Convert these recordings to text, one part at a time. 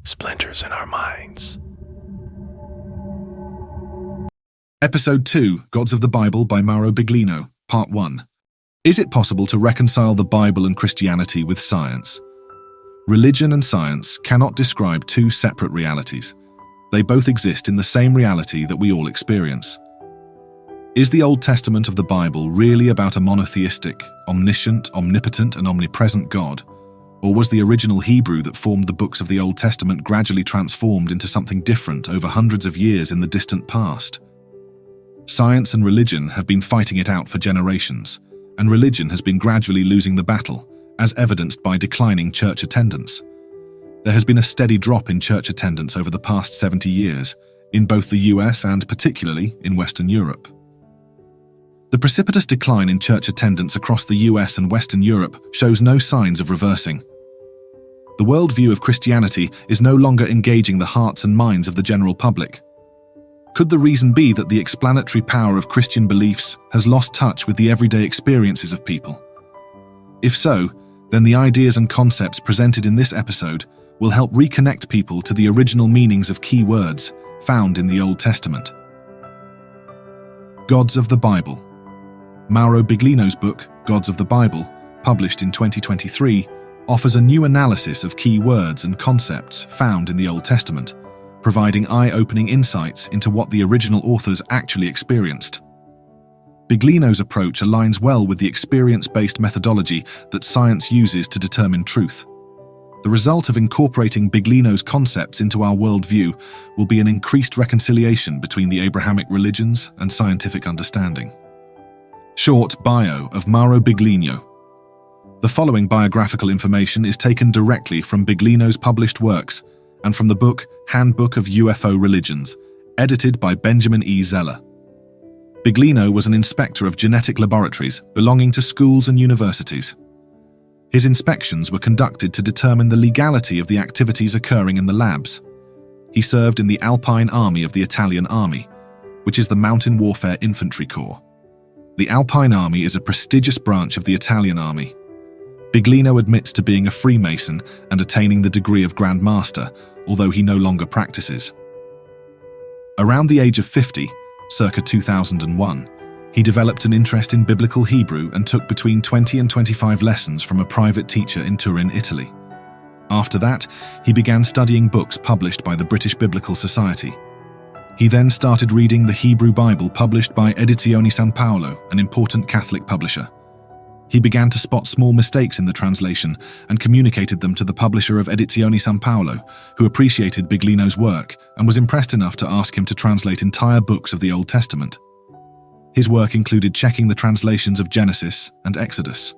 splinters in our minds. Episode 2, Gods of the Bible by Mauro Biglino, Part 1. Is it possible to reconcile the Bible and Christianity with science? Religion and science cannot describe two separate realities. They both exist in the same reality that we all experience. Is the Old Testament of the Bible really about a monotheistic, omniscient, omnipotent, and omnipresent God? Or was the original Hebrew that formed the books of the Old Testament gradually transformed into something different over hundreds of years in the distant past? Science and religion have been fighting it out for generations, and religion has been gradually losing the battle, as evidenced by declining church attendance. There has been a steady drop in church attendance over the past 70 years, in both the US and particularly in Western Europe. The precipitous decline in church attendance across the US and Western Europe shows no signs of reversing. The worldview of Christianity is no longer engaging the hearts and minds of the general public. Could the reason be that the explanatory power of Christian beliefs has lost touch with the everyday experiences of people? If so, then the ideas and concepts presented in this episode will help reconnect people to the original meanings of key words found in the Old Testament. Gods of the Bible. Mauro Biglino's book, Gods of the Bible, published in 2023, offers a new analysis of key words and concepts found in the Old Testament, providing eye-opening insights into what the original authors actually experienced. Biglino's approach aligns well with the experience-based methodology that science uses to determine truth. The result of incorporating Biglino's concepts into our worldview will be an increased reconciliation between the Abrahamic religions and scientific understanding. Short bio of Mauro Biglino. The following biographical information is taken directly from Biglino's published works and from the book Handbook of UFO Religions, edited by Benjamin E. Zeller. Biglino was an inspector of genetic laboratories belonging to schools and universities. His inspections were conducted to determine the legality of the activities occurring in the labs. He served in the Alpine Army of the Italian Army, which is the Mountain Warfare Infantry Corps. The Alpine Army is a prestigious branch of the Italian Army. Biglino admits to being a Freemason and attaining the degree of Grand Master, although he no longer practices. Around the age of 50, circa 2001, he developed an interest in biblical Hebrew and took between 20 and 25 lessons from a private teacher in Turin, Italy. After that, he began studying books published by the British Biblical Society. He then started reading the Hebrew Bible published by Edizioni San Paolo, an important Catholic publisher. He began to spot small mistakes in the translation and communicated them to the publisher of Edizioni San Paolo, who appreciated Biglino's work and was impressed enough to ask him to translate entire books of the Old Testament. His work included checking the translations of Genesis and Exodus.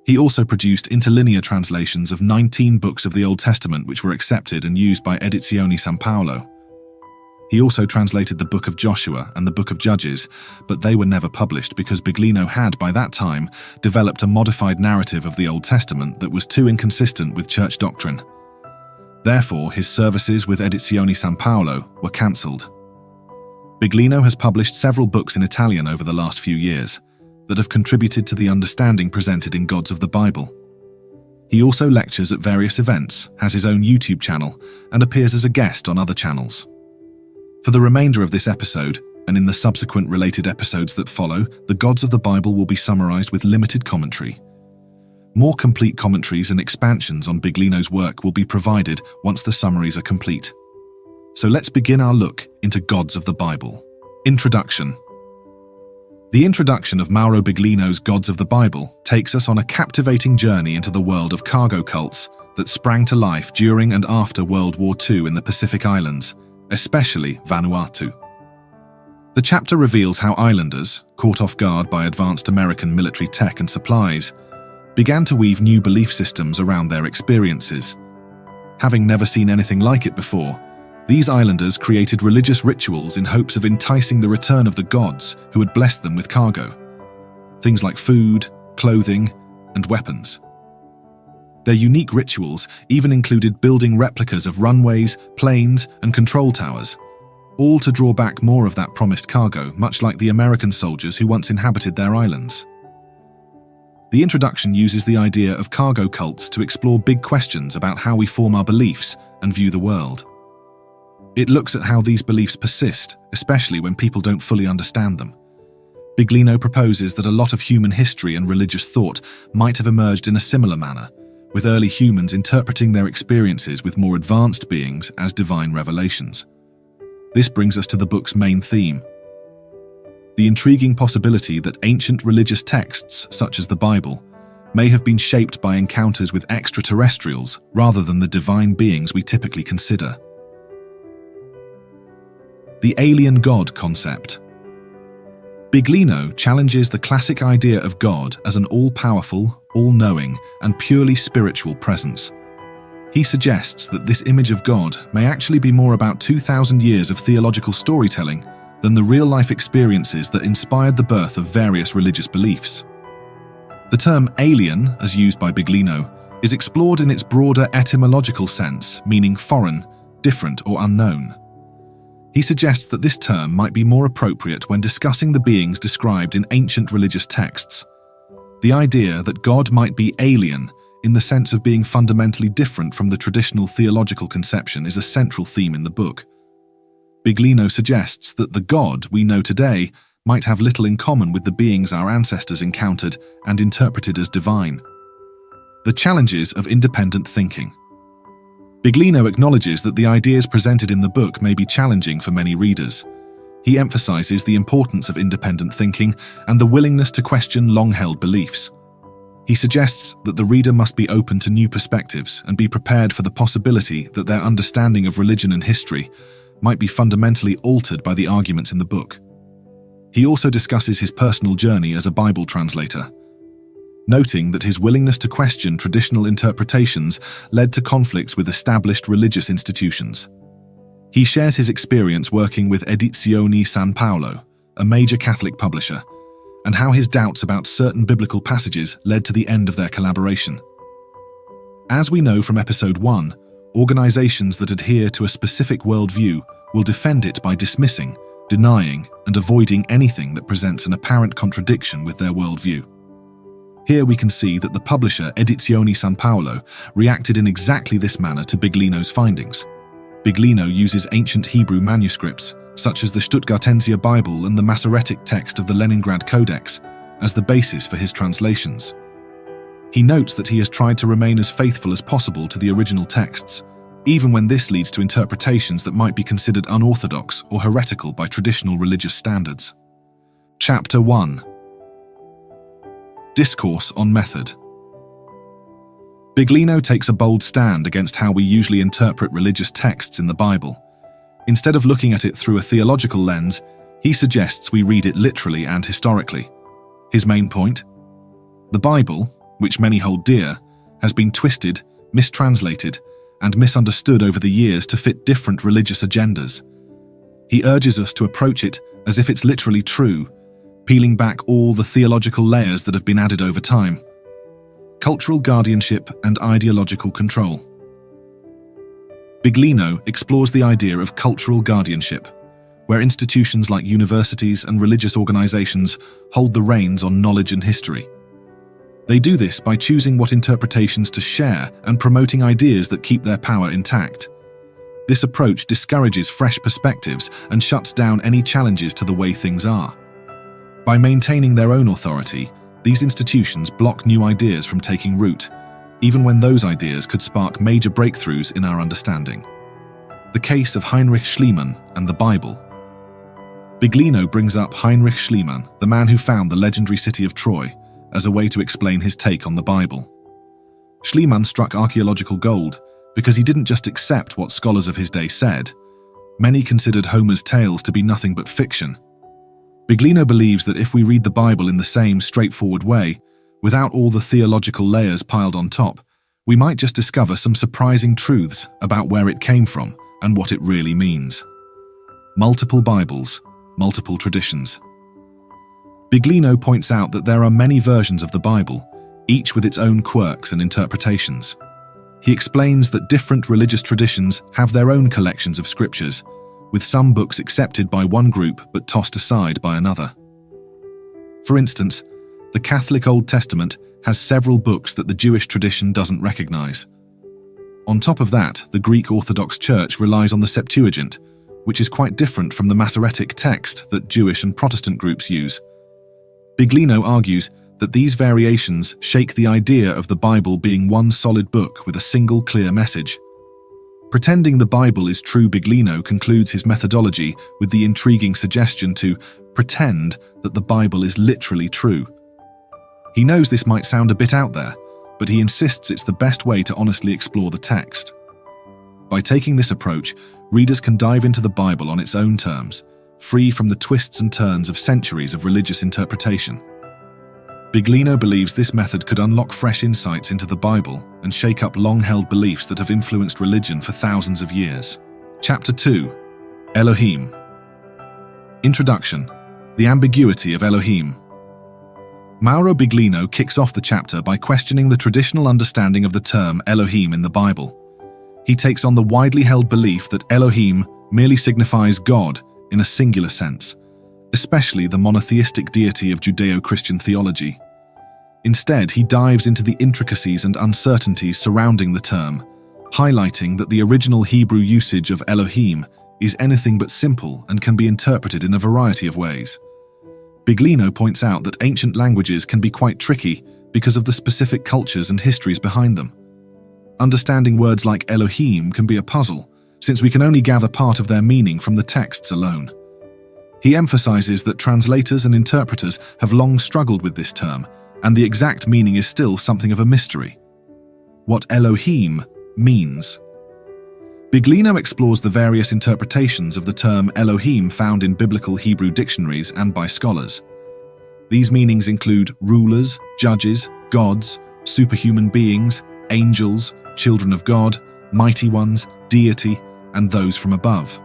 He also produced interlinear translations of 19 books of the Old Testament which were accepted and used by Edizioni San Paolo. He also translated the Book of Joshua and the Book of Judges, but they were never published because Biglino had, by that time, developed a modified narrative of the Old Testament that was too inconsistent with church doctrine. Therefore, his services with Edizioni San Paolo were cancelled. Biglino has published several books in Italian over the last few years that have contributed to the understanding presented in Gods of the Bible. He also lectures at various events, has his own YouTube channel, and appears as a guest on other channels. For the remainder of this episode, and in the subsequent related episodes that follow, the Gods of the Bible will be summarized with limited commentary. More complete commentaries and expansions on Biglino's work will be provided once the summaries are complete. So let's begin our look into Gods of the Bible. Introduction. The introduction of Mauro Biglino's Gods of the Bible takes us on a captivating journey into the world of cargo cults that sprang to life during and after World War II in the Pacific Islands, especially Vanuatu. The chapter reveals how islanders, caught off guard by advanced American military tech and supplies, began to weave new belief systems around their experiences. Having never seen anything like it before, these islanders created religious rituals in hopes of enticing the return of the gods who had blessed them with cargo. Things like food, clothing, and weapons. Their unique rituals even included building replicas of runways, planes, and control towers, all to draw back more of that promised cargo, much like the American soldiers who once inhabited their islands. The introduction uses the idea of cargo cults to explore big questions about how we form our beliefs and view the world. It looks at how these beliefs persist, especially when people don't fully understand them. Biglino proposes that a lot of human history and religious thought might have emerged in a similar manner, with early humans interpreting their experiences with more advanced beings as divine revelations. This brings us to the book's main theme: the intriguing possibility that ancient religious texts, such as the Bible, may have been shaped by encounters with extraterrestrials rather than the divine beings we typically consider. The alien God concept. Biglino challenges the classic idea of God as an all-powerful, all-knowing, and purely spiritual presence. He suggests that this image of God may actually be more about 2,000 years of theological storytelling than the real-life experiences that inspired the birth of various religious beliefs. The term alien, as used by Biglino, is explored in its broader etymological sense, meaning foreign, different, or unknown. He suggests that this term might be more appropriate when discussing the beings described in ancient religious texts. The idea that God might be alien, in the sense of being fundamentally different from the traditional theological conception, is a central theme in the book. Biglino suggests that the God we know today might have little in common with the beings our ancestors encountered and interpreted as divine. The challenges of independent thinking. Biglino acknowledges that the ideas presented in the book may be challenging for many readers. He emphasizes the importance of independent thinking and the willingness to question long-held beliefs. He suggests that the reader must be open to new perspectives and be prepared for the possibility that their understanding of religion and history might be fundamentally altered by the arguments in the book. He also discusses his personal journey as a Bible translator, noting that his willingness to question traditional interpretations led to conflicts with established religious institutions. He shares his experience working with Edizioni San Paolo, a major Catholic publisher, and how his doubts about certain biblical passages led to the end of their collaboration. As we know from episode 1, organizations that adhere to a specific worldview will defend it by dismissing, denying, and avoiding anything that presents an apparent contradiction with their worldview. Here we can see that the publisher Edizioni San Paolo reacted in exactly this manner to Biglino's findings. Biglino uses ancient Hebrew manuscripts, such as the Stuttgartenser Bible and the Masoretic text of the Leningrad Codex, as the basis for his translations. He notes that he has tried to remain as faithful as possible to the original texts, even when this leads to interpretations that might be considered unorthodox or heretical by traditional religious standards. Chapter 1. Discourse on method. Biglino takes a bold stand against how we usually interpret religious texts in the Bible. Instead of looking at it through a theological lens, he suggests we read it literally and historically. His main point? The Bible, which many hold dear, has been twisted, mistranslated, and misunderstood over the years to fit different religious agendas. He urges us to approach it as if it's literally true, peeling back all the theological layers that have been added over time. Cultural guardianship and ideological control. Biglino explores the idea of cultural guardianship, where institutions like universities and religious organizations hold the reins on knowledge and history. They do this by choosing what interpretations to share and promoting ideas that keep their power intact. This approach discourages fresh perspectives and shuts down any challenges to the way things are. By maintaining their own authority, these institutions block new ideas from taking root, even when those ideas could spark major breakthroughs in our understanding. The case of Heinrich Schliemann and the Bible. Biglino brings up Heinrich Schliemann, the man who found the legendary city of Troy, as a way to explain his take on the Bible. Schliemann struck archaeological gold because he didn't just accept what scholars of his day said. Many considered Homer's tales to be nothing but fiction. Biglino believes that if we read the Bible in the same straightforward way, without all the theological layers piled on top, we might just discover some surprising truths about where it came from and what it really means. Multiple Bibles, multiple traditions. Biglino points out that there are many versions of the Bible, each with its own quirks and interpretations. He explains that different religious traditions have their own collections of scriptures, with some books accepted by one group but tossed aside by another. For instance, the Catholic Old Testament has several books that the Jewish tradition doesn't recognize. On top of that, the Greek Orthodox Church relies on the Septuagint, which is quite different from the Masoretic text that Jewish and Protestant groups use. Biglino argues that these variations shake the idea of the Bible being one solid book with a single clear message. Pretending the Bible is true, Biglino concludes his methodology with the intriguing suggestion to pretend that the Bible is literally true. He knows this might sound a bit out there, but he insists it's the best way to honestly explore the text. By taking this approach, readers can dive into the Bible on its own terms, free from the twists and turns of centuries of religious interpretation. Biglino believes this method could unlock fresh insights into the Bible and shake up long-held beliefs that have influenced religion for thousands of years. Chapter 2. Elohim. Introduction. The ambiguity of Elohim. Mauro Biglino kicks off the chapter by questioning the traditional understanding of the term Elohim in the Bible. He takes on the widely held belief that Elohim merely signifies God in a singular sense, especially the monotheistic deity of Judeo-Christian theology. Instead, he dives into the intricacies and uncertainties surrounding the term, highlighting that the original Hebrew usage of Elohim is anything but simple and can be interpreted in a variety of ways. Biglino points out that ancient languages can be quite tricky because of the specific cultures and histories behind them. Understanding words like Elohim can be a puzzle, since we can only gather part of their meaning from the texts alone. He emphasizes that translators and interpreters have long struggled with this term, and the exact meaning is still something of a mystery. What Elohim means. Biglino explores the various interpretations of the term Elohim found in biblical Hebrew dictionaries and by scholars. These meanings include rulers, judges, gods, superhuman beings, angels, children of God, mighty ones, deity, and those from above.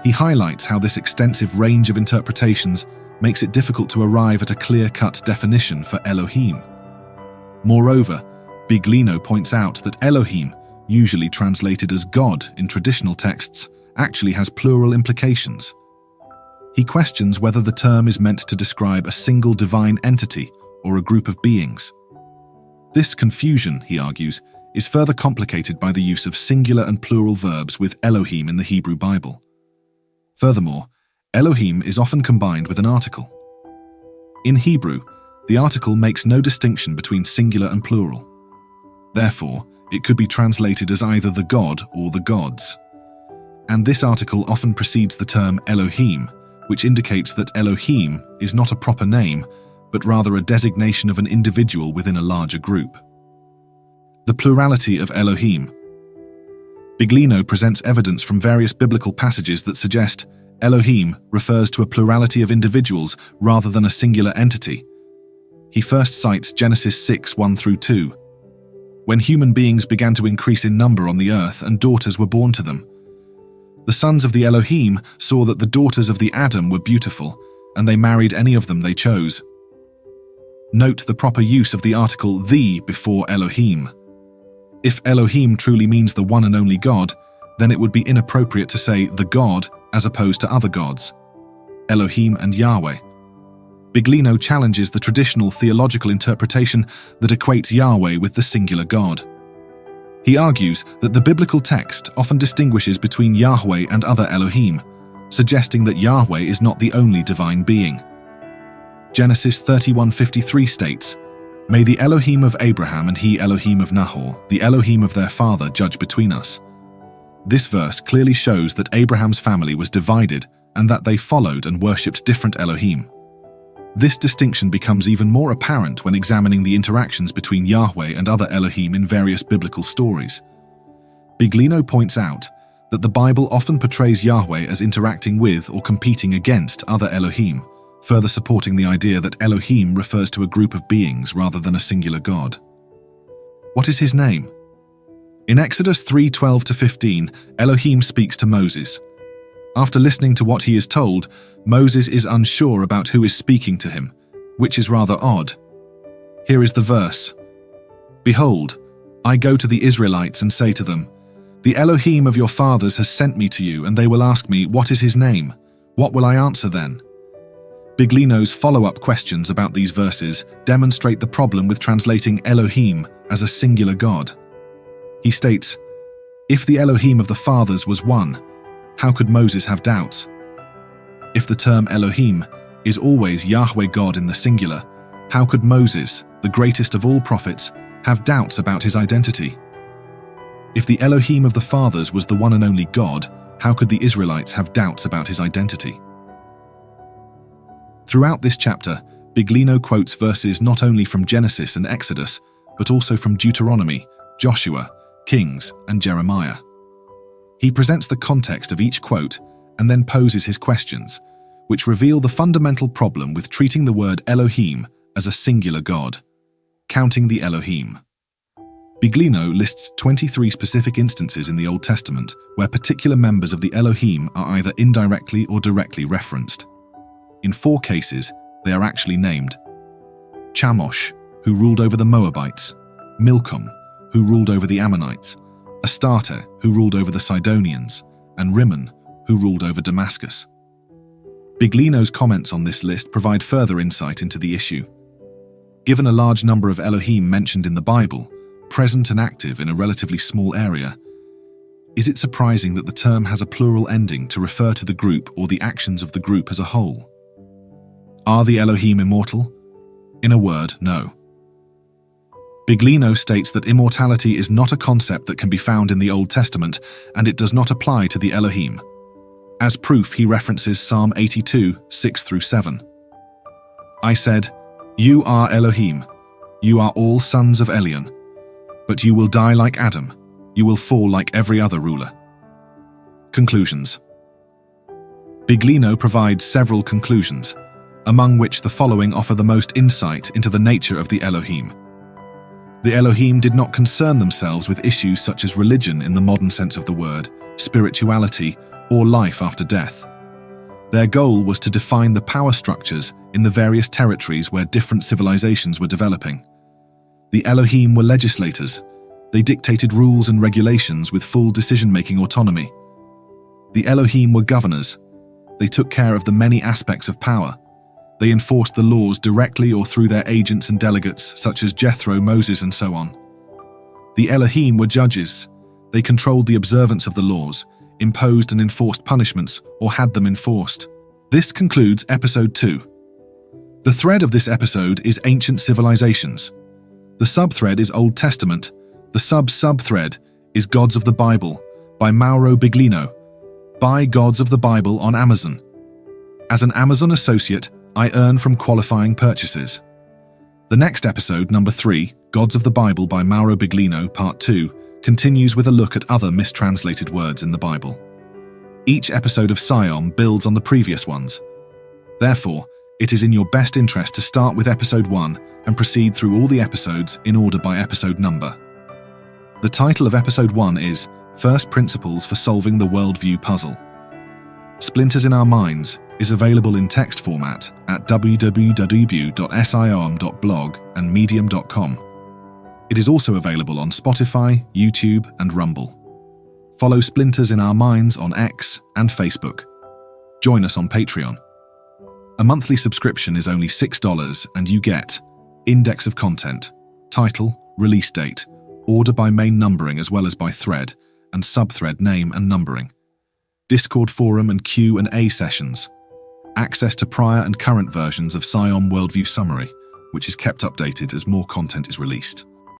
He highlights how this extensive range of interpretations makes it difficult to arrive at a clear-cut definition for Elohim. Moreover, Biglino points out that Elohim, usually translated as God in traditional texts, actually has plural implications. He questions whether the term is meant to describe a single divine entity or a group of beings. This confusion, he argues, is further complicated by the use of singular and plural verbs with Elohim in the Hebrew Bible. Furthermore, Elohim is often combined with an article. In Hebrew, the article makes no distinction between singular and plural. Therefore, it could be translated as either the God or the gods. And this article often precedes the term Elohim, which indicates that Elohim is not a proper name, but rather a designation of an individual within a larger group. The plurality of Elohim. Biglino presents evidence from various biblical passages that suggest Elohim refers to a plurality of individuals rather than a singular entity. He first cites Genesis 6:1-2. When human beings began to increase in number on the earth and daughters were born to them. The sons of the Elohim saw that the daughters of the Adam were beautiful, and they married any of them they chose. Note the proper use of the article the before Elohim. If Elohim truly means the one and only God, then it would be inappropriate to say the God as opposed to other gods, Elohim and Yahweh. Biglino challenges the traditional theological interpretation that equates Yahweh with the singular God. He argues that the biblical text often distinguishes between Yahweh and other Elohim, suggesting that Yahweh is not the only divine being. Genesis 31:53 states, "May the Elohim of Abraham and he Elohim of Nahor, the Elohim of their father, judge between us." This verse clearly shows that Abraham's family was divided and that they followed and worshipped different Elohim. This distinction becomes even more apparent when examining the interactions between Yahweh and other Elohim in various biblical stories. Biglino points out that the Bible often portrays Yahweh as interacting with or competing against other Elohim, further supporting the idea that Elohim refers to a group of beings rather than a singular God. What is his name? In Exodus 3:12-15, Elohim speaks to Moses. After listening to what he is told, Moses is unsure about who is speaking to him, which is rather odd. Here is the verse. "Behold, I go to the Israelites and say to them, 'The Elohim of your fathers has sent me to you, and they will ask me, what is his name? What will I answer then?' Biglino's follow-up questions about these verses demonstrate the problem with translating Elohim as a singular God. He states, "If the Elohim of the fathers was one, how could Moses have doubts? If the term Elohim is always Yahweh God in the singular, how could Moses, the greatest of all prophets, have doubts about his identity? If the Elohim of the fathers was the one and only God, how could the Israelites have doubts about his identity?" Throughout this chapter, Biglino quotes verses not only from Genesis and Exodus, but also from Deuteronomy, Joshua, Kings, and Jeremiah. He presents the context of each quote and then poses his questions, which reveal the fundamental problem with treating the word Elohim as a singular God, counting the Elohim. Biglino lists 23 specific instances in the Old Testament where particular members of the Elohim are either indirectly or directly referenced. In 4 cases, they are actually named: Chemosh, who ruled over the Moabites; Milcom, who ruled over the Ammonites; Astarte, who ruled over the Sidonians; and Rimmon, who ruled over Damascus. Biglino's comments on this list provide further insight into the issue. Given a large number of Elohim mentioned in the Bible, present and active in a relatively small area, is it surprising that the term has a plural ending to refer to the group or the actions of the group as a whole? Are the Elohim immortal? In a word, no. Biglino states that immortality is not a concept that can be found in the Old Testament, and it does not apply to the Elohim. As proof, he references Psalm 82, 6-7. "I said, 'You are Elohim, you are all sons of Elion, but you will die like Adam, you will fall like every other ruler.'" Conclusions. Biglino provides several conclusions, among which the following offer the most insight into the nature of the Elohim. The Elohim did not concern themselves with issues such as religion in the modern sense of the word, spirituality, or life after death. Their goal was to define the power structures in the various territories where different civilizations were developing. The Elohim were legislators. They dictated rules and regulations with full decision-making autonomy. The Elohim were governors. They took care of the many aspects of power. They enforced the laws directly or through their agents and delegates, such as Jethro, Moses, and so on. The Elohim were judges. They controlled the observance of the laws, imposed and enforced punishments, or had them enforced. This concludes Episode 2. The thread of this episode is Ancient Civilizations. The sub-thread is Old Testament. The sub-sub-thread is Gods of the Bible by Mauro Biglino. Buy Gods of the Bible on Amazon. As an Amazon associate, I earn from qualifying purchases. The next episode, number 3, Gods of the Bible by Mauro Biglino, Part 2, continues with a look at other mistranslated words in the Bible. Each episode of Psion builds on the previous ones. Therefore, it is in your best interest to start with Episode 1 and proceed through all the episodes in order by episode number. The title of Episode 1 is First Principles for Solving the Worldview Puzzle. Splinters in Our Minds is available in text format at www.sion.blog and medium.com. It is also available on Spotify, YouTube, and Rumble. Follow Splinters in Our Minds on X and Facebook. Join us on Patreon. A monthly subscription is only $6 and you get index of content, title, release date, order by main numbering as well as by thread, and subthread name and numbering, Discord forum and Q&A sessions, access to prior and current versions of Psion Worldview Summary, which is kept updated as more content is released.